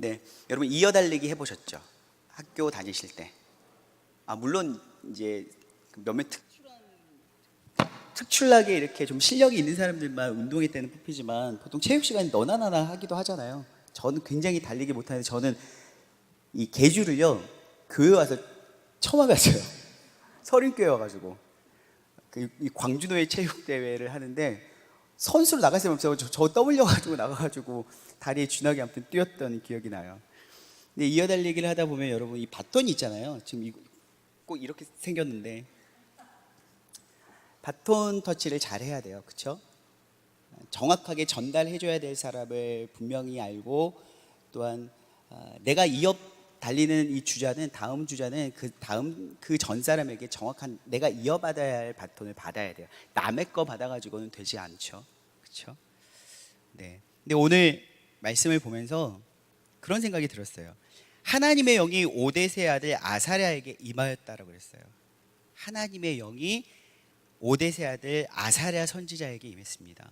네, 여러분 이어달리기 해보셨죠? 학교 다니실 때. 물론 이제 몇몇 특출나게 이렇게 좀 실력이 있는 사람들만 운동회 때는 뽑히지만 보통 체육 시간에 너나 나나 하기도 하잖아요. 저는 굉장히 달리기 못하는데 저는 이 계주를요 교회 와서 처음 와봤어요. 서린교회 와가지고 이 광주노예 체육 대회를 하는데 선수로 나갈 사람이 없어요. 저 떠올려가지고 나가가지고 다리에 쥐나게 아무튼 뛰었던 기억이 나요. 근데 이어달리기를 하다 보면 여러분 이 바톤이 있잖아요. 지금 꼭 이렇게 생겼는데 바톤 터치를 잘 해야 돼요. 그렇죠? 정확하게 전달해줘야 될 사람을 분명히 알고 또한 내가 달리는 이 주자는 다음 주자는 그 전 사람에게 정확한 내가 이어받아야 할 바톤을 받아야 돼요. 남의 거 받아가지고는 되지 않죠. 그렇죠? 네. 근데 오늘 말씀을 보면서 그런 생각이 들었어요. 하나님의 영이 오뎃의 아들 아사랴에게 임하였다라고 그랬어요. 하나님의 영이 오뎃의 아들 아사랴 선지자에게 임했습니다.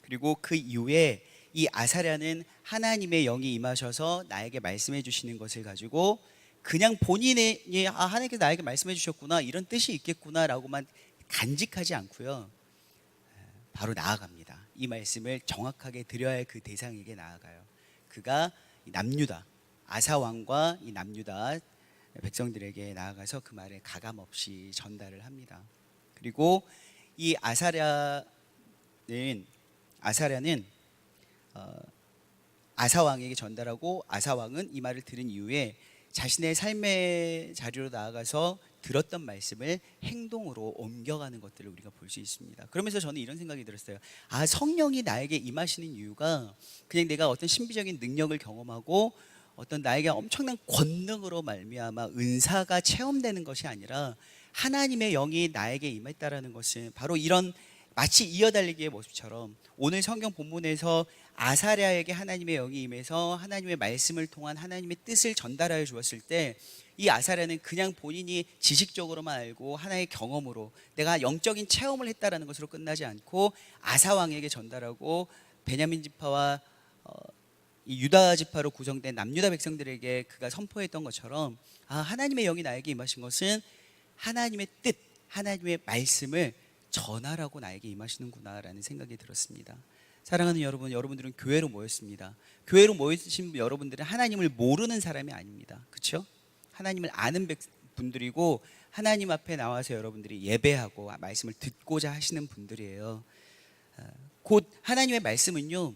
그리고 그 이후에 이 아사랴는 하나님의 영이 임하셔서 나에게 말씀해 주시는 것을 가지고 그냥 본인이 하나님께서 나에게 말씀해 주셨구나 이런 뜻이 있겠구나라고만 간직하지 않고요. 바로 나아갑니다. 이 말씀을 정확하게 드려야 할 그 대상에게 나아가요. 그가 남유다 아사 왕과 이 남유다 백성들에게 나아가서 그 말을 가감없이 전달을 합니다. 그리고 이 아사랴는 아사 왕에게 전달하고 아사 왕은 이 말을 들은 이후에 자신의 삶의 자리로 나아가서 들었던 말씀을 행동으로 옮겨가는 것들을 우리가 볼 수 있습니다. 그러면서 저는 이런 생각이 들었어요. 성령이 나에게 임하시는 이유가 그냥 내가 어떤 신비적인 능력을 경험하고 어떤 나에게 엄청난 권능으로 말미암아 은사가 체험되는 것이 아니라 하나님의 영이 나에게 임했다라는 것은 바로 이런 마치 이어달리기의 모습처럼 오늘 성경 본문에서 아사랴에게 하나님의 영이 임해서 하나님의 말씀을 통한 하나님의 뜻을 전달하여 주었을 때 이 아사랴는 그냥 본인이 지식적으로만 알고 하나의 경험으로 내가 영적인 체험을 했다라는 것으로 끝나지 않고 아사 왕에게 전달하고 베냐민 지파와 이 유다 지파로 구성된 남유다 백성들에게 그가 선포했던 것처럼 하나님의 영이 나에게 임하신 것은 하나님의 뜻, 하나님의 말씀을 전하라고 나에게 임하시는구나라는 생각이 들었습니다. 사랑하는 여러분, 여러분들은 교회로 모였습니다. 교회로 모이신 여러분들은 하나님을 모르는 사람이 아닙니다. 그렇죠? 하나님을 아는 분들이고 하나님 앞에 나와서 여러분들이 예배하고 말씀을 듣고자 하시는 분들이에요. 곧 하나님의 말씀은요,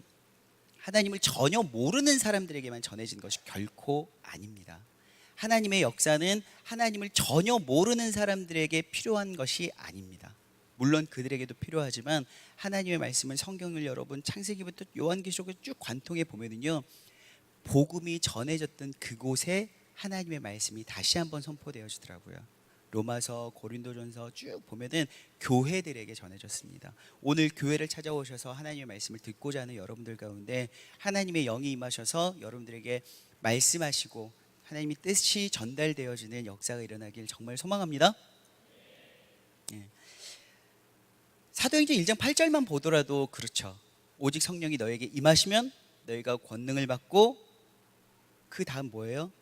하나님을 전혀 모르는 사람들에게만 전해진 것이 결코 아닙니다. 하나님의 역사는 하나님을 전혀 모르는 사람들에게 필요한 것이 아닙니다. 물론 그들에게도 필요하지만 하나님의 말씀은 성경을 여러분 창세기부터 요한계시록을 쭉 관통해 보면은요, 복음이 전해졌던 그곳에 하나님의 말씀이 다시 한번 선포되어지더라고요. 로마서, 고린도전서 쭉 보면은 교회들에게 전해졌습니다. 오늘 교회를 찾아오셔서 하나님의 말씀을 듣고자 하는 여러분들 가운데 하나님의 영이 임하셔서 여러분들에게 말씀하시고 하나님의 뜻이 전달되어지는 역사가 일어나길 정말 소망합니다. 사도행전 1장 8절만 보더라도 그렇죠. 오직 성령이 너에게 임하시면 너희가 권능을 받고 그 다음 뭐예요?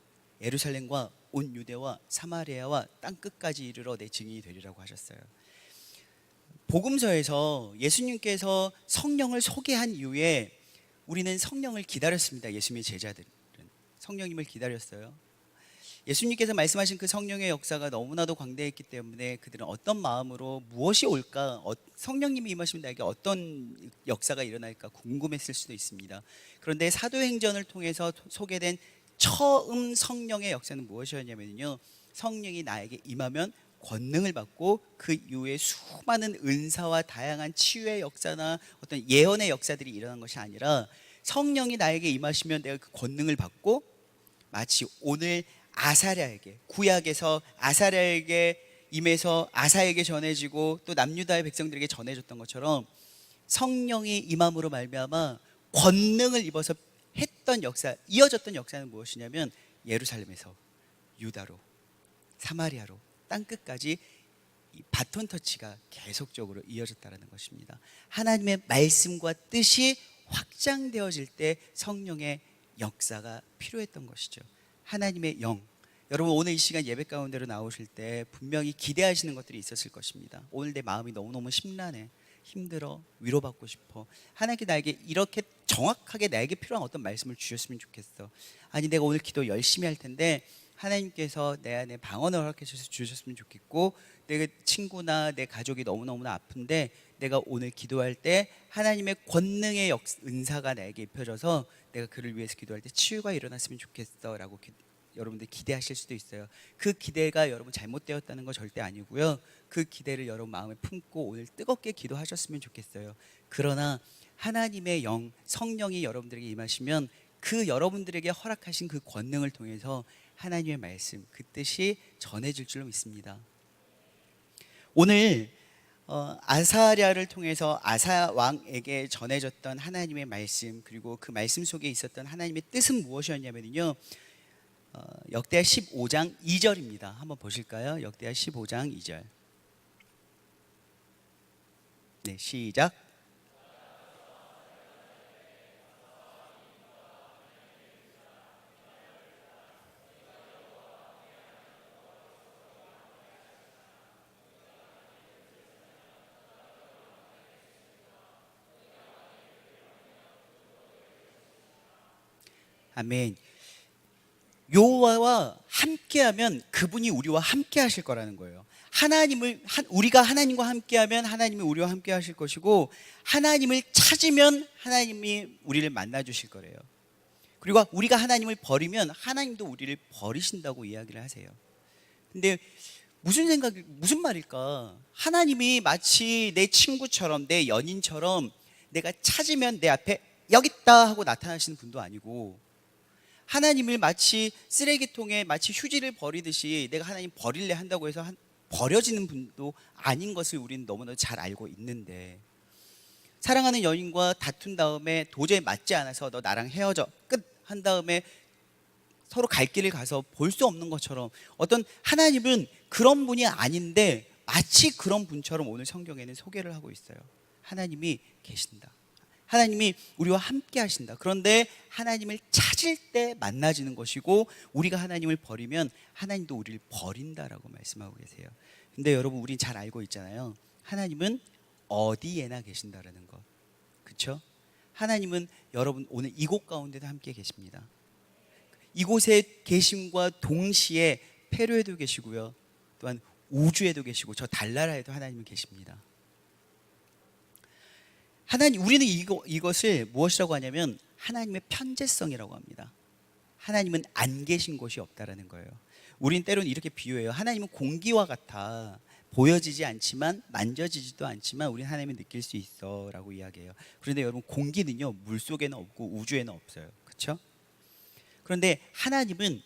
예루살렘과 온 유대와 사마리아와 땅끝까지 이르러 내 증인이 되리라고 하셨어요. 복음서에서 예수님께서 성령을 소개한 이후에 우리는 성령을 기다렸습니다. 예수님의 제자들은 성령님을 기다렸어요. 예수님께서 말씀하신 그 성령의 역사가 너무나도 광대했기 때문에 그들은 어떤 마음으로 무엇이 올까, 성령님이 임하시면 나에게 어떤 역사가 일어날까 궁금했을 수도 있습니다. 그런데 사도행전을 통해서 소개된 처음 성령의 역사는 무엇이었냐면요, 성령이 나에게 임하면 권능을 받고 그 이후에 수많은 은사와 다양한 치유의 역사나 어떤 예언의 역사들이 일어난 것이 아니라 성령이 나에게 임하시면 내가 그 권능을 받고 마치 오늘 아사랴에게, 구약에서 아사랴에게 임해서 아사에게 전해지고 또 남유다의 백성들에게 전해졌던 것처럼 성령이 임함으로 말미암아 권능을 입어서 했던 역사, 이어졌던 역사는 무엇이냐면 예루살렘에서 유다로, 사마리아로, 땅끝까지 이 바톤 터치가 계속적으로 이어졌다는 것입니다. 하나님의 말씀과 뜻이 확장되어질 때 성령의 역사가 필요했던 것이죠. 하나님의 영. 여러분 오늘 이 시간 예배 가운데로 나오실 때 분명히 기대하시는 것들이 있었을 것입니다. 오늘 내 마음이 너무너무 심란해, 힘들어, 위로받고 싶어. 하나님께 나에게 이렇게 정확하게 나에게 필요한 어떤 말씀을 주셨으면 좋겠어. 아니 내가 오늘 기도 열심히 할 텐데 하나님께서 내 안에 방언을 허락해 주셨으면 좋겠고, 내 친구나 내 가족이 너무너무나 아픈데 내가 오늘 기도할 때 하나님의 권능의 은사가 나에게 입혀져서 내가 그를 위해서 기도할 때 치유가 일어났으면 좋겠어 라고 여러분들 기대하실 수도 있어요. 그 기대가 여러분 잘못되었다는 거 절대 아니고요. 그 기대를 여러분 마음에 품고 오늘 뜨겁게 기도하셨으면 좋겠어요. 그러나 하나님의 영, 성령이 여러분들에게 임하시면 그 여러분들에게 허락하신 그 권능을 통해서 하나님의 말씀, 그 뜻이 전해질 줄로 믿습니다. 오늘 아사랴를 통해서 아사 왕에게 전해졌던 하나님의 말씀, 그리고 그 말씀 속에 있었던 하나님의 뜻은 무엇이었냐면요, 역대하 15장 2절입니다. 한번 보실까요? 역대하 15장 2절. 네, 시작. 아멘. 여호와와 함께하면 그분이 우리와 함께 하실 거라는 거예요. 우리가 하나님과 함께하면 하나님이 우리와 함께 하실 것이고, 하나님을 찾으면 하나님이 우리를 만나 주실 거래요. 그리고 우리가 하나님을 버리면 하나님도 우리를 버리신다고 이야기를 하세요. 근데 무슨 말일까? 하나님이 마치 내 친구처럼, 내 연인처럼 내가 찾으면 내 앞에 여기 있다 하고 나타나시는 분도 아니고, 하나님을 마치 쓰레기통에 마치 휴지를 버리듯이 내가 하나님 버릴래 한다고 해서 버려지는 분도 아닌 것을 우리는 너무나 잘 알고 있는데, 사랑하는 연인과 다툰 다음에 도저히 맞지 않아서 너 나랑 헤어져 끝 한 다음에 서로 갈 길을 가서 볼 수 없는 것처럼, 어떤 하나님은 그런 분이 아닌데 마치 그런 분처럼 오늘 성경에는 소개를 하고 있어요. 하나님이 계신다, 하나님이 우리와 함께 하신다. 그런데 하나님을 찾을 때 만나지는 것이고, 우리가 하나님을 버리면 하나님도 우리를 버린다라고 말씀하고 계세요. 근데 여러분 우린 잘 알고 있잖아요. 하나님은 어디에나 계신다라는 것. 그렇죠? 하나님은 여러분 오늘 이곳 가운데도 함께 계십니다. 이곳에 계심과 동시에 페루에도 계시고요, 또한 우주에도 계시고 저 달나라에도 하나님은 계십니다. 우리는 이것을 무엇이라고 하냐면 하나님의 편재성이라고 합니다. 하나님은 안 계신 곳이 없다라는 거예요. 우린 때로는 이렇게 비유해요. 하나님은 공기와 같아. 보여지지 않지만, 만져지지도 않지만 우리는 하나님을 느낄 수 있어 라고 이야기해요. 그런데 여러분 공기는요 물속에는 없고 우주에는 없어요. 그렇죠? 그런데 하나님은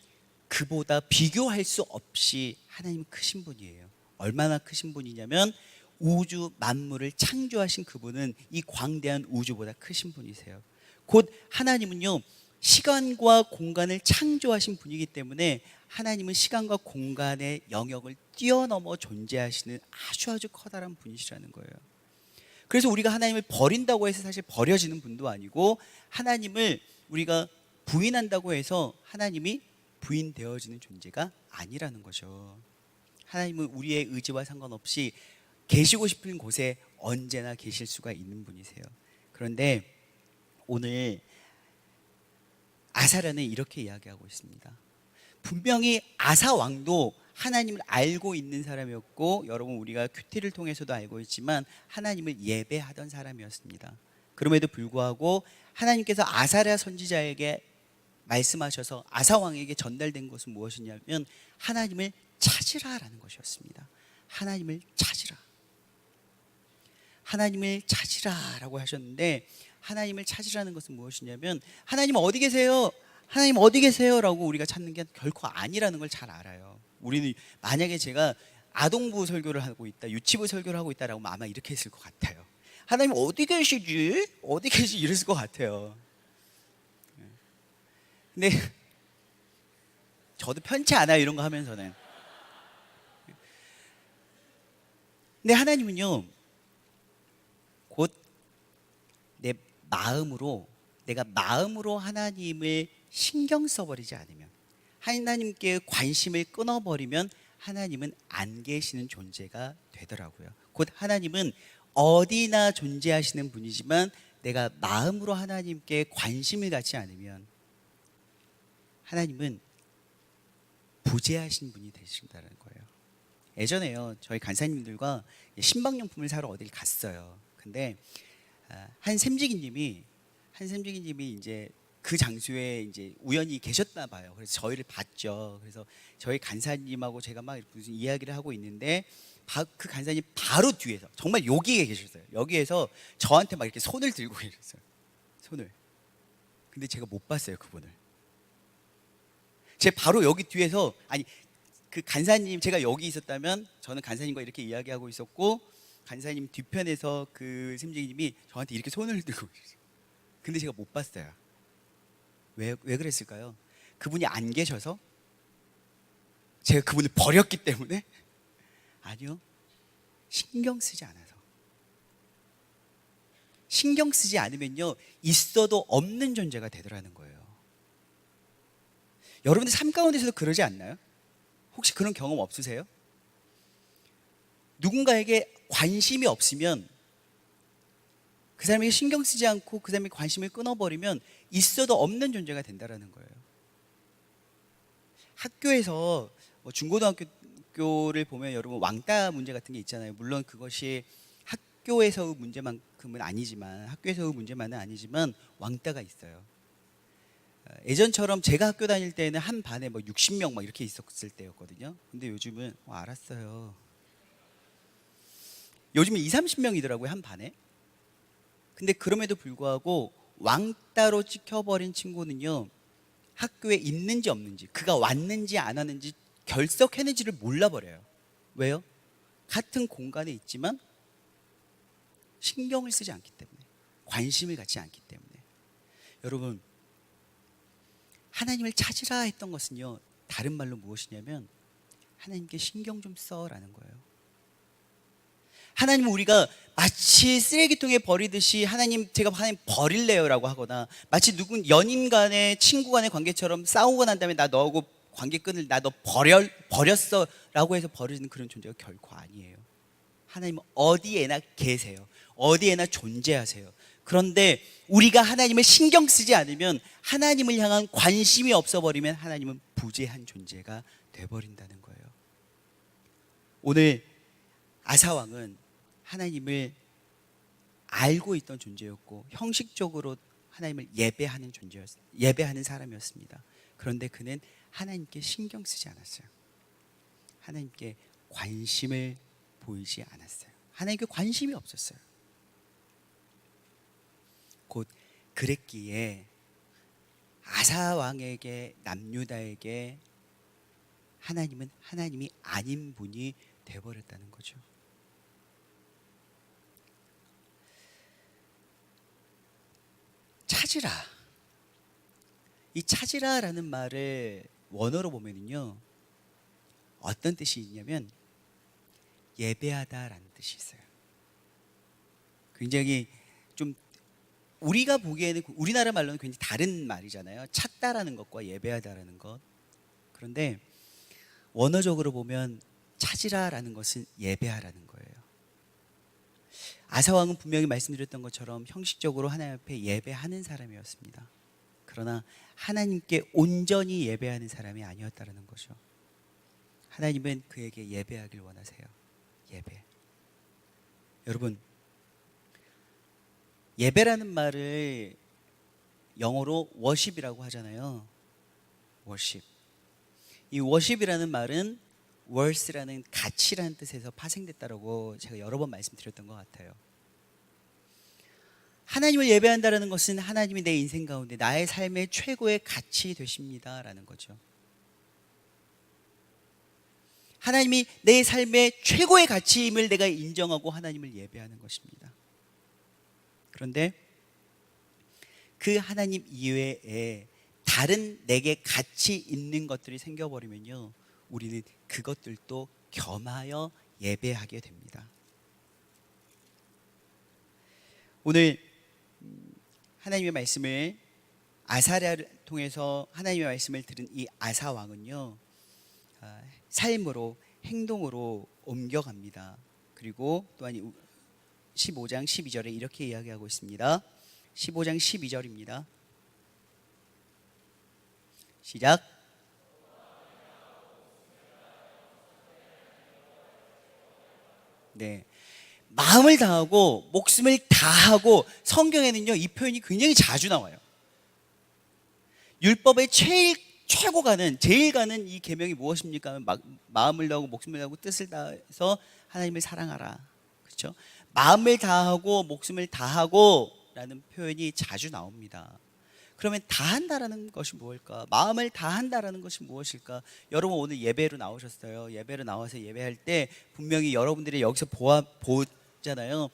그보다 비교할 수 없이 하나님은 크신 분이에요. 얼마나 크신 분이냐면 우주 만물을 창조하신 그분은 이 광대한 우주보다 크신 분이세요. 곧 하나님은요 시간과 공간을 창조하신 분이기 때문에 하나님은 시간과 공간의 영역을 뛰어넘어 존재하시는 아주 커다란 분이시라는 거예요. 그래서 우리가 하나님을 버린다고 해서 사실 버려지는 분도 아니고, 하나님을 우리가 부인한다고 해서 하나님이 부인되어지는 존재가 아니라는 거죠. 하나님은 우리의 의지와 상관없이 계시고 싶은 곳에 언제나 계실 수가 있는 분이세요. 그런데 오늘 아사랴는 이렇게 이야기하고 있습니다. 분명히 아사 왕도 하나님을 알고 있는 사람이었고, 여러분 우리가 큐티를 통해서도 알고 있지만 하나님을 예배하던 사람이었습니다. 그럼에도 불구하고 하나님께서 아사랴 선지자에게 말씀하셔서 아사 왕에게 전달된 것은 무엇이냐면 하나님을 찾으라라는 것이었습니다. 하나님을 찾으라, 하나님을 찾으라라고 하셨는데, 하나님을 찾으라는 것은 무엇이냐면 하나님 어디 계세요? 하나님 어디 계세요? 라고 우리가 찾는 게 결코 아니라는 걸 잘 알아요. 우리는 만약에 제가 아동부 설교를 하고 있다, 유치부 설교를 하고 있다라고 하면 아마 이렇게 했을 것 같아요. 하나님 어디 계시지? 어디 계시지? 이랬을 것 같아요. 근데 저도 편치 않아요, 이런 거 하면서는. 근데 하나님은요 곧 내가 마음으로 하나님을 신경 써버리지 않으면, 하나님께 관심을 끊어버리면 하나님은 안 계시는 존재가 되더라고요. 곧 하나님은 어디나 존재하시는 분이지만 내가 마음으로 하나님께 관심을 갖지 않으면 하나님은 부재하신 분이 되신다는 거예요. 예전에요, 저희 간사님들과 신방용품을 사러 어딜 갔어요. 근데 한 샘지기님이 이제 그 장소에 이제 우연히 계셨나 봐요. 그래서 저희를 봤죠. 그래서 저희 간사님하고 제가 막 무슨 이야기를 하고 있는데 그 간사님 바로 뒤에서, 정말 여기에 계셨어요. 여기에서 저한테 막 이렇게 손을 들고 계셨어요. 손을. 근데 제가 못 봤어요, 그분을. 제 바로 여기 뒤에서, 아니 그 간사님, 제가 여기 있었다면 저는 간사님과 이렇게 이야기하고 있었고, 간사님 뒤편에서 그 샘지기님이 저한테 이렇게 손을 들고 계셨어요. 근데 제가 못 봤어요. 왜 그랬을까요? 그분이 안 계셔서? 제가 그분을 버렸기 때문에? 아니요, 신경 쓰지 않아서. 신경 쓰지 않으면요, 있어도 없는 존재가 되더라는 거예요. 여러분들 삶 가운데서도 그러지 않나요? 혹시 그런 경험 없으세요? 누군가에게 관심이 없으면, 그 사람에게 신경 쓰지 않고 그 사람의 관심을 끊어버리면 있어도 없는 존재가 된다는 거예요. 학교에서 중고등학교를 보면 여러분 왕따 문제 같은 게 있잖아요. 물론 그것이 학교에서의 문제만큼은 아니지만, 학교에서의 문제만은 아니지만 왕따가 있어요. 예전처럼 제가 학교 다닐 때는 한 반에 60명 막 이렇게 있었을 때였거든요. 근데 요즘은 알았어요. 요즘은 20-30명이더라고요, 한 반에. 근데 그럼에도 불구하고 왕따로 찍혀버린 친구는요, 학교에 있는지 없는지, 그가 왔는지 안 왔는지 결석했는지를 몰라버려요. 왜요? 같은 공간에 있지만 신경을 쓰지 않기 때문에, 관심을 갖지 않기 때문에. 여러분, 하나님을 찾으라 했던 것은요, 다른 말로 무엇이냐면 하나님께 신경 좀 써라는 거예요. 하나님은 우리가 마치 쓰레기통에 버리듯이 제가 하나님 버릴래요 라고 하거나, 마치 누군 연인 간의, 친구 간의 관계처럼 싸우고 난 다음에 나 너하고 관계 끊을, 나 너 버렸어 라고 해서 버리는 그런 존재가 결코 아니에요. 하나님은 어디에나 계세요. 어디에나 존재하세요. 그런데 우리가 하나님을 신경 쓰지 않으면, 하나님을 향한 관심이 없어버리면 하나님은 부재한 존재가 돼버린다는 거예요. 오늘 아사왕은 하나님을 알고 있던 존재였고 형식적으로 하나님을 예배하는 사람이었습니다. 그런데 그는 하나님께 신경 쓰지 않았어요. 하나님께 관심을 보이지 않았어요. 하나님께 관심이 없었어요. 곧 그랬기에 아사왕에게, 남유다에게 하나님은 하나님이 아닌 분이 되어버렸다는 거죠. 찾으라. 이 찾으라라는 말을 원어로 보면은요, 어떤 뜻이 있냐면 예배하다라는 뜻이 있어요. 굉장히 좀 우리가 보기에는, 우리나라 말로는 굉장히 다른 말이잖아요. 찾다라는 것과 예배하다라는 것. 그런데 원어적으로 보면 찾으라라는 것은 예배하라는 거예요. 아사왕은 분명히 말씀드렸던 것처럼 형식적으로 하나님 앞에 예배하는 사람이었습니다. 그러나 하나님께 온전히 예배하는 사람이 아니었다는 거죠. 하나님은 그에게 예배하길 원하세요. 예배. 여러분, 예배라는 말을 영어로 worship이라고 하잖아요. worship. 이 worship이라는 말은 worth라는 가치라는 뜻에서 파생됐다고 제가 여러 번 말씀드렸던 것 같아요. 하나님을 예배한다는 것은 하나님이 내 인생 가운데 나의 삶의 최고의 가치 되십니다라는 거죠. 하나님이 내 삶의 최고의 가치임을 내가 인정하고 하나님을 예배하는 것입니다. 그런데 그 하나님 이외에 다른 내게 가치 있는 것들이 생겨버리면요, 우리는 그것들도 겸하여 예배하게 됩니다. 오늘 하나님의 말씀을 아사랴를 통해서 하나님의 말씀을 들은 이 아사 왕은요, 삶으로, 행동으로 옮겨갑니다. 그리고 또한 15장 12절에 이렇게 이야기하고 있습니다. 15장 12절입니다. 시작. 네, 마음을 다하고 목숨을 다하고, 성경에는요 이 표현이 굉장히 자주 나와요. 율법의 제일 가는 이 계명이 무엇입니까? 마음을 다하고 목숨을 다하고 뜻을 다해서 하나님을 사랑하라. 그렇죠? 마음을 다하고 목숨을 다하고 라는 표현이 자주 나옵니다. 그러면 다한다라는 것이 무엇일까? 마음을 다한다라는 것이 무엇일까? 여러분 오늘 예배로 나오셨어요. 예배로 나와서 예배할 때 분명히 여러분들이 여기서 보잖아요.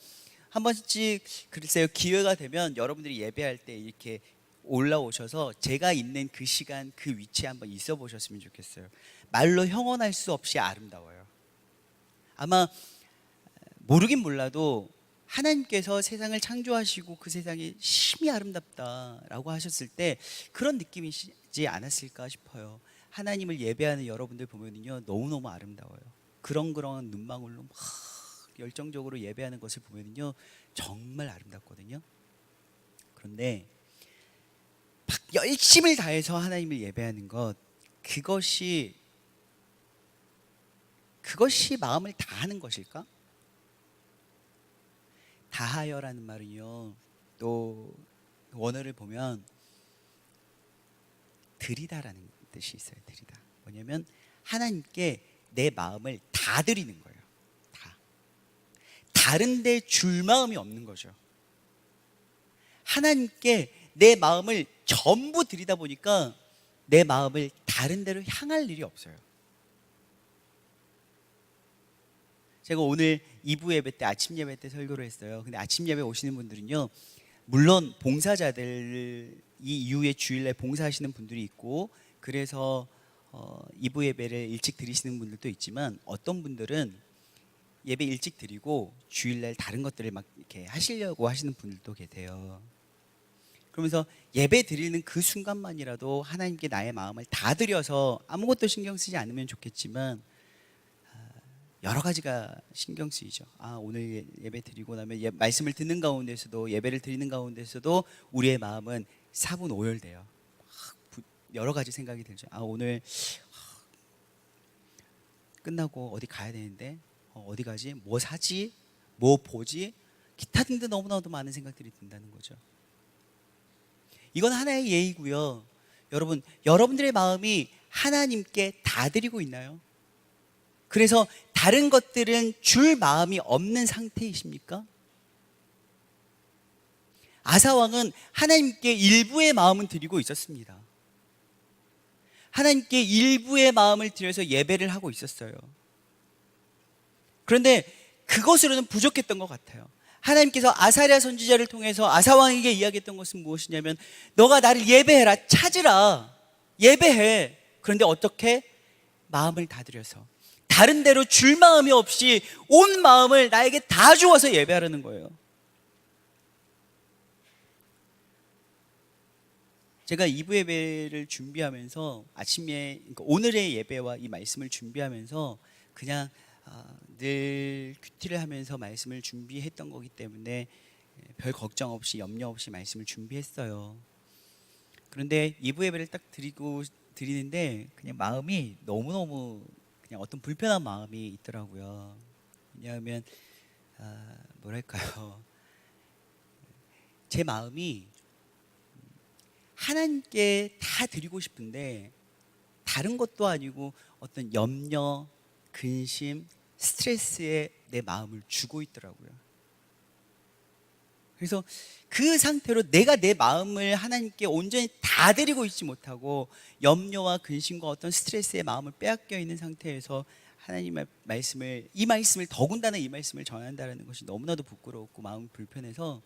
한 번씩 글쎄요, 기회가 되면 여러분들이 예배할 때 이렇게 올라오셔서 제가 있는 그 시간 그 위치에 한번 있어 보셨으면 좋겠어요. 말로 형언할 수 없이 아름다워요. 아마 모르긴 몰라도 하나님께서 세상을 창조하시고 그 세상이 심히 아름답다라고 하셨을 때 그런 느낌이시지 않았을까 싶어요. 하나님을 예배하는 여러분들 보면요 너무너무 아름다워요. 그런 눈망울로 막 열정적으로 예배하는 것을 보면요 정말 아름답거든요. 그런데 막 열심을 다해서 하나님을 예배하는 것, 그것이 마음을 다하는 것일까? 다하여라는 말은요, 또 원어를 보면 드리다라는 뜻이 있어요. 드리다. 뭐냐면 하나님께 내 마음을 다 드리는 거예요. 다. 다른데 줄 마음이 없는 거죠. 하나님께 내 마음을 전부 드리다 보니까 내 마음을 다른 데로 향할 일이 없어요. 제가 오늘 2부 예배 때, 아침 예배 때 설교를 했어요. 근데 아침 예배 오시는 분들은요, 물론 봉사자들, 이 이후에 주일날 봉사하시는 분들이 있고, 그래서 2부 예배를 일찍 드리시는 분들도 있지만, 어떤 분들은 예배 일찍 드리고 주일날 다른 것들을 막 이렇게 하시려고 하시는 분들도 계세요. 그러면서 예배 드리는 그 순간만이라도 하나님께 나의 마음을 다 드려서 아무것도 신경 쓰지 않으면 좋겠지만, 여러 가지가 신경 쓰이죠. 오늘 예배 드리고 나면 말씀을 듣는 가운데서도, 예배를 드리는 가운데서도 우리의 마음은 사분오열돼요. 여러 가지 생각이 들죠. 오늘 끝나고 어디 가야 되는데 어디 가지? 뭐 사지? 뭐 보지? 기타 등등 너무나도 많은 생각들이 든다는 거죠. 이건 하나의 예이고요. 여러분, 여러분들의 마음이 하나님께 다 드리고 있나요? 그래서 다른 것들은 줄 마음이 없는 상태이십니까? 아사왕은 하나님께 일부의 마음은 드리고 있었습니다. 하나님께 일부의 마음을 드려서 예배를 하고 있었어요. 그런데 그것으로는 부족했던 것 같아요. 하나님께서 아사랴 선지자를 통해서 아사왕에게 이야기했던 것은 무엇이냐면, 너가 나를 예배해라, 찾으라, 예배해. 그런데 어떻게? 마음을 다 드려서, 다른 데로 줄 마음이 없이 온 마음을 나에게 다 주어서 예배하라는 거예요. 제가 2부 예배를 준비하면서 그러니까 오늘의 예배와 이 말씀을 준비하면서 그냥 늘 큐티를 하면서 말씀을 준비했던 거기 때문에 별 걱정 없이, 염려 없이 말씀을 준비했어요. 그런데 2부 예배를 딱 드리는데 그냥 마음이 너무너무 그냥 어떤 불편한 마음이 있더라고요. 왜냐하면 뭐랄까요, 제 마음이 하나님께 다 드리고 싶은데 다른 것도 아니고 어떤 염려, 근심, 스트레스에 내 마음을 주고 있더라고요. 그래서 그 상태로 내가 내 마음을 하나님께 온전히 다 드리고 있지 못하고 염려와 근심과 어떤 스트레스의 마음을 빼앗겨 있는 상태에서 하나님의 이 말씀을 더군다나 이 말씀을 전한다는 것이 너무나도 부끄럽고 마음이 불편해서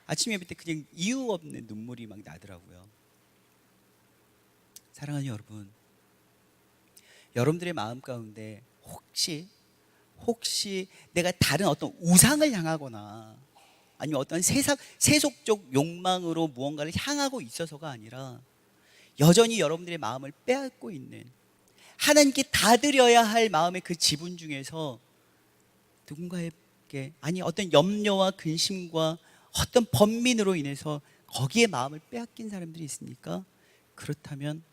아침 예배 때 그냥 이유 없는 눈물이 막 나더라고요. 사랑하는 여러분, 여러분들의 마음 가운데 혹시 내가 다른 어떤 우상을 향하거나 아니면 어떤 세속적 욕망으로 무언가를 향하고 있어서가 아니라 여전히 여러분들의 마음을 빼앗고 있는, 하나님께 다 드려야 할 마음의 그 지분 중에서 누군가에게, 아니 어떤 염려와 근심과 어떤 번민으로 인해서 거기에 마음을 빼앗긴 사람들이 있습니까? 그렇다면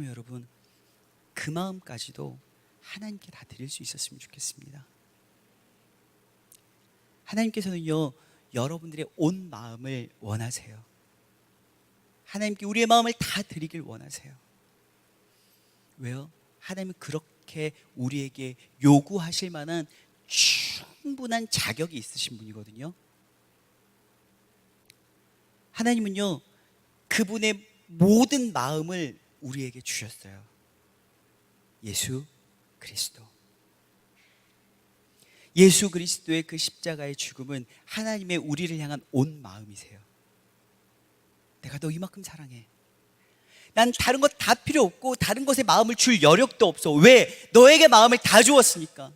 여러분, 그 마음까지도 하나님께 다 드릴 수 있었으면 좋겠습니다. 하나님께서는요, 여러분들의 온 마음을 원하세요. 하나님께 우리의 마음을 다 드리길 원하세요. 왜요? 하나님은 그렇게 우리에게 요구하실 만한 충분한 자격이 있으신 분이거든요. 하나님은요, 그분의 모든 마음을 우리에게 주셨어요. 예수 그리스도. 예수 그리스도의 그 십자가의 죽음은 하나님의 우리를 향한 온 마음이세요. 내가 너 이만큼 사랑해. 난 다른 것 다 필요 없고 다른 것에 마음을 줄 여력도 없어. 왜? 너에게 마음을 다 주었으니까.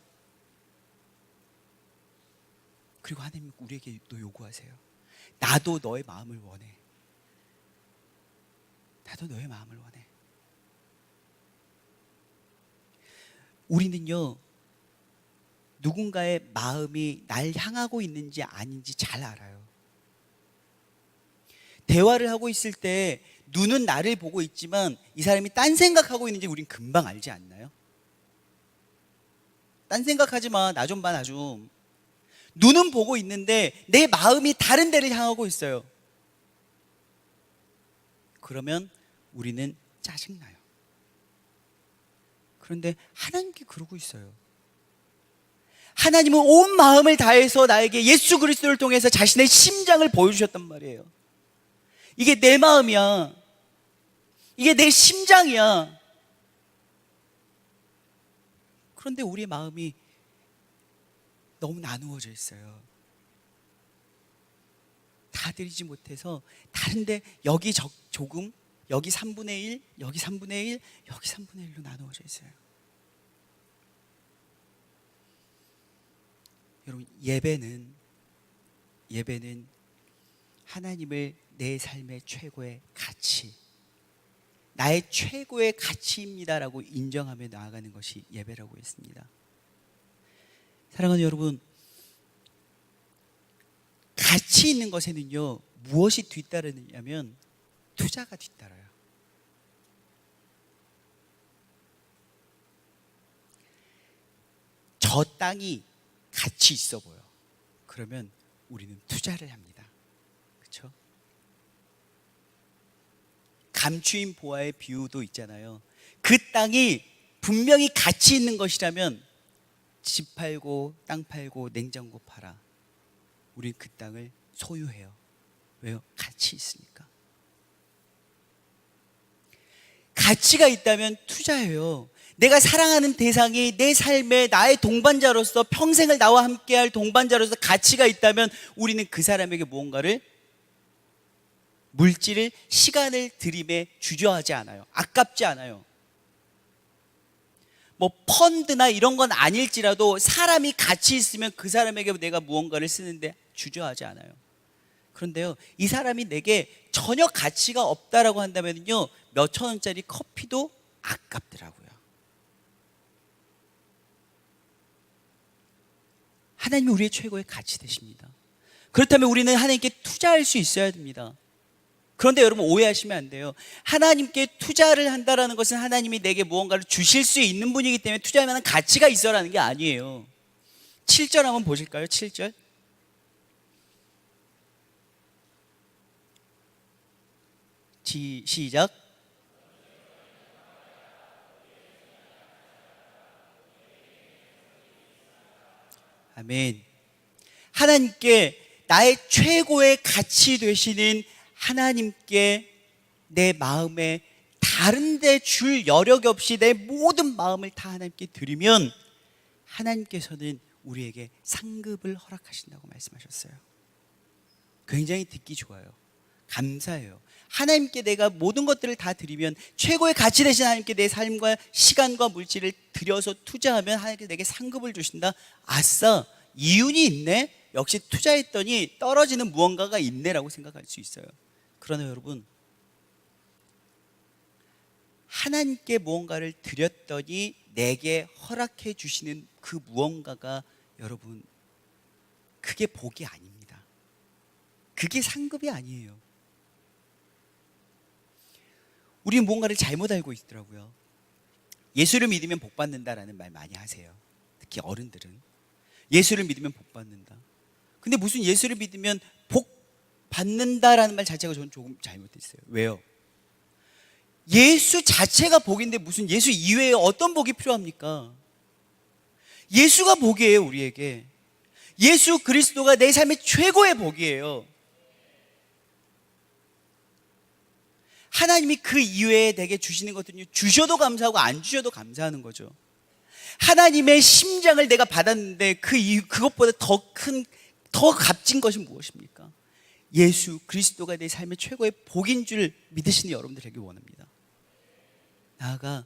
그리고 하나님은 우리에게 또 요구하세요. 나도 너의 마음을 원해. 나도 너의 마음을 원해. 우리는요, 누군가의 마음이 날 향하고 있는지 아닌지 잘 알아요. 대화를 하고 있을 때 눈은 나를 보고 있지만 이 사람이 딴 생각하고 있는지 우린 금방 알지 않나요? 딴 생각하지 마, 나 좀 봐, 나 좀. 눈은 보고 있는데 내 마음이 다른 데를 향하고 있어요. 그러면 우리는 짜증나요. 그런데 하나님께 그러고 있어요. 하나님은 온 마음을 다해서 나에게 예수 그리스도를 통해서 자신의 심장을 보여주셨단 말이에요. 이게 내 마음이야. 이게 내 심장이야. 그런데 우리의 마음이 너무 나누어져 있어요. 다 드리지 못해서 다른데 여기 조금, 여기 3분의 1, 여기 3분의 1, 여기 3분의 1로 나누어져 있어요. 여러분, 예배는 하나님을 내 삶의 최고의 가치, 나의 최고의 가치입니다라고 인정하며 나아가는 것이 예배라고 했습니다. 사랑하는 여러분, 가치 있는 것에는요, 무엇이 뒤따르느냐면 투자가 뒤따라요. 저 땅이 가치 있어 보여. 그러면 우리는 투자를 합니다. 그렇죠? 감추인 보화의 비유도 있잖아요. 그 땅이 분명히 가치 있는 것이라면 집 팔고 땅 팔고 냉장고 팔아. 우린 그 땅을 소유해요. 왜요? 가치 있으니까. 가치가 있다면 투자해요. 내가 사랑하는 대상이 내 삶의 나의 동반자로서, 평생을 나와 함께할 동반자로서 가치가 있다면 우리는 그 사람에게 무언가를, 물질을, 시간을 들임에 주저하지 않아요. 아깝지 않아요. 뭐 펀드나 이런 건 아닐지라도 사람이 가치 있으면 그 사람에게 내가 무언가를 쓰는데 주저하지 않아요. 그런데요, 이 사람이 내게 전혀 가치가 없다라고 한다면요, 몇천 원짜리 커피도 아깝더라고요. 하나님이 우리의 최고의 가치 되십니다. 그렇다면 우리는 하나님께 투자할 수 있어야 됩니다. 그런데 여러분, 오해하시면 안 돼요. 하나님께 투자를 한다라는 것은 하나님이 내게 무언가를 주실 수 있는 분이기 때문에 투자할 만한 가치가 있어라는 게 아니에요. 7절 한번 보실까요? 7절. 시작. 아멘. 하나님께 나의 최고의 가치 되시는 하나님께 내 마음에 다른 데 줄 여력 없이 내 모든 마음을 다 하나님께 드리면 하나님께서는 우리에게 상급을 허락하신다고 말씀하셨어요. 굉장히 듣기 좋아요. 감사해요. 하나님께 내가 모든 것들을 다 드리면, 최고의 가치 되신 하나님께 내 삶과 시간과 물질을 들여서 투자하면 하나님께서 내게 상급을 주신다. 아싸, 이윤이 있네. 역시 투자했더니 떨어지는 무언가가 있네라고 생각할 수 있어요. 그러나 여러분, 하나님께 무언가를 드렸더니 내게 허락해 주시는 그 무언가가 여러분, 그게 복이 아닙니다. 그게 상급이 아니에요. 우리는 무언가를 잘못 알고 있더라고요. 예수를 믿으면 복 받는다라는 말 많이 하세요. 특히 어른들은 예수를 믿으면 복 받는다. 근데 무슨 예수를 믿으면 복 받는다라는 말 자체가 저는 조금 잘못됐어요. 왜요? 예수 자체가 복인데 무슨 예수 이외에 어떤 복이 필요합니까? 예수가 복이에요, 우리에게. 예수 그리스도가 내 삶의 최고의 복이에요. 하나님이 그 이외에 내게 주시는 것들은 주셔도 감사하고 안 주셔도 감사하는 거죠. 하나님의 심장을 내가 받았는데 그것보다 더 값진 것이 무엇입니까? 예수 그리스도가 내 삶의 최고의 복인 줄 믿으시는 여러분들 되길 원합니다. 나아가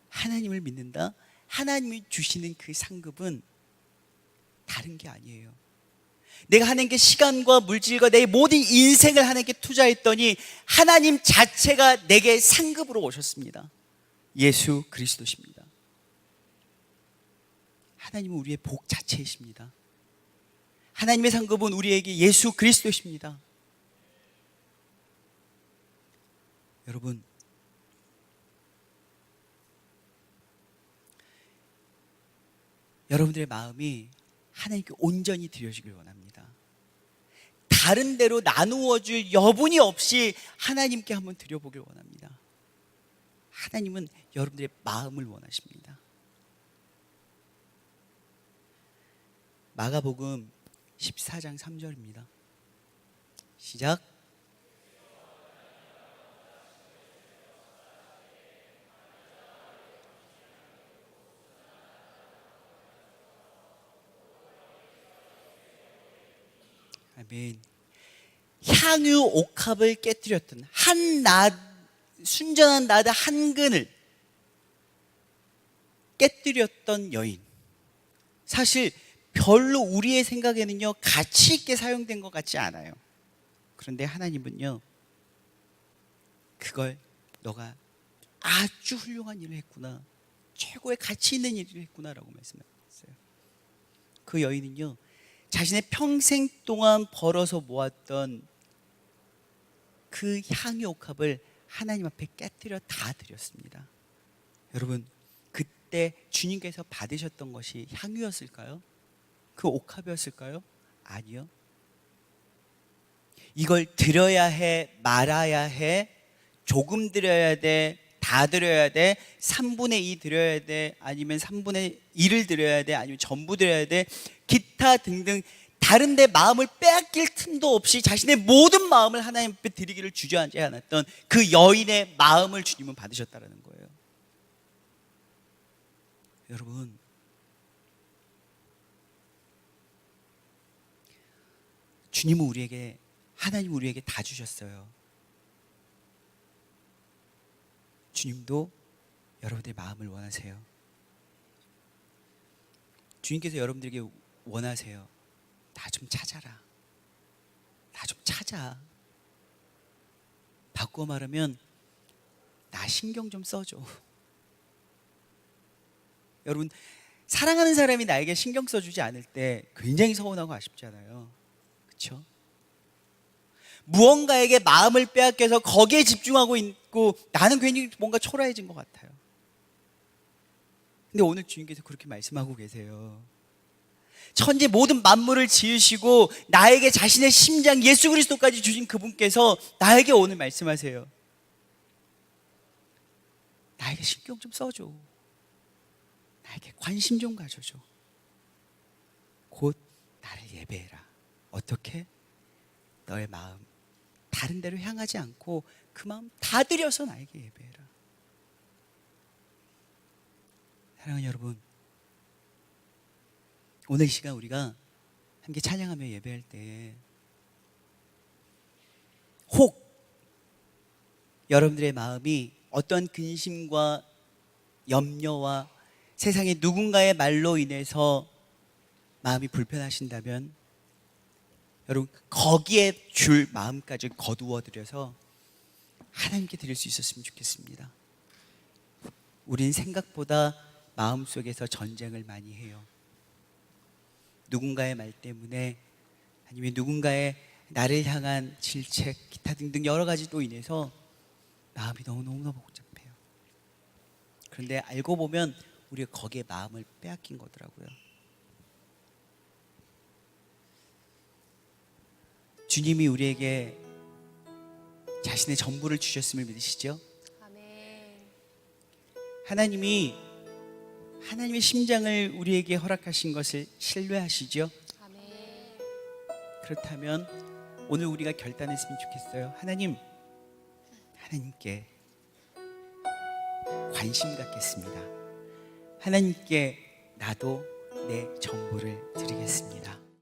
하나님을 믿는다. 하나님이 주시는 그 상급은 다른 게 아니에요. 내가 하나님께 시간과 물질과 내 모든 인생을 하나님께 투자했더니 하나님 자체가 내게 상급으로 오셨습니다. 예수 그리스도십니다. 하나님은 우리의 복 자체이십니다. 하나님의 상급은 우리에게 예수 그리스도십니다. 여러분, 여러분들의 마음이 하나님께 온전히 드려지길 원합니다. 다른 데로 나누어 줄 여분이 없이 하나님께 한번 드려보길 원합니다. 하나님은 여러분들의 마음을 원하십니다. 마가복음 14장 3절입니다. 시작. 아멘. 향유 옥합을 깨뜨렸던 순전한 나드 한 근을 깨뜨렸던 여인. 사실 별로 우리의 생각에는요 가치 있게 사용된 것 같지 않아요. 그런데 하나님은요 그걸 너가 아주 훌륭한 일을 했구나, 최고의 가치 있는 일을 했구나라고 말씀하셨어요. 그 여인은요 자신의 평생 동안 벌어서 모았던 그 향유 옥합을 하나님 앞에 깨뜨려 다 드렸습니다. 여러분, 그때 주님께서 받으셨던 것이 향유였을까요? 그 옥합이었을까요? 아니요. 이걸 드려야 해, 말아야 해, 조금 드려야 돼, 다 드려야 돼, 3분의 2 드려야 돼, 아니면 3분의 1을 드려야 돼, 아니면 전부 드려야 돼, 기타 등등 다른 데 마음을 빼앗길 틈도 없이 자신의 모든 마음을 하나님 앞에 드리기를 주저하지 않았던 그 여인의 마음을 주님은 받으셨다는 거예요. 여러분, 주님은 하나님은 우리에게 다 주셨어요. 주님도 여러분들의 마음을 원하세요. 주님께서 여러분들에게 원하세요. 나 좀 찾아라. 나 좀 찾아. 바꿔 말하면 나 신경 좀 써줘. 여러분, 사랑하는 사람이 나에게 신경 써주지 않을 때 굉장히 서운하고 아쉽잖아요. 그렇죠? 무언가에게 마음을 빼앗겨서 거기에 집중하고 있고 나는 괜히 뭔가 초라해진 것 같아요. 근데 오늘 주님께서 그렇게 말씀하고 계세요. 천지 모든 만물을 지으시고 나에게 자신의 심장 예수 그리스도까지 주신 그분께서 나에게 오늘 말씀하세요. 나에게 신경 좀 써줘. 나에게 관심 좀 가져줘. 곧 나를 예배해라. 어떻게? 너의 마음 다른 데로 향하지 않고 그 마음 다 들여서 나에게 예배해라. 사랑하는 여러분, 오늘 이 시간 우리가 함께 찬양하며 예배할 때 혹 여러분들의 마음이 어떤 근심과 염려와 세상의 누군가의 말로 인해서 마음이 불편하신다면 여러분 거기에 줄 마음까지 거두어 들여서 하나님께 드릴 수 있었으면 좋겠습니다. 우린 생각보다 마음속에서 전쟁을 많이 해요. 누군가의 말 때문에 아니면 누군가의 나를 향한 질책, 기타 등등 여러 가지로 인해서 마음이 너무너무 복잡해요. 그런데 알고 보면 우리가 거기에 마음을 빼앗긴 거더라고요. 주님이 우리에게 자신의 전부를 주셨음을 믿으시죠? 아멘. 하나님이 하나님의 심장을 우리에게 허락하신 것을 신뢰하시죠? 아멘. 그렇다면 오늘 우리가 결단했으면 좋겠어요. 하나님께 관심 갖겠습니다. 하나님께 나도 내 전부를 드리겠습니다.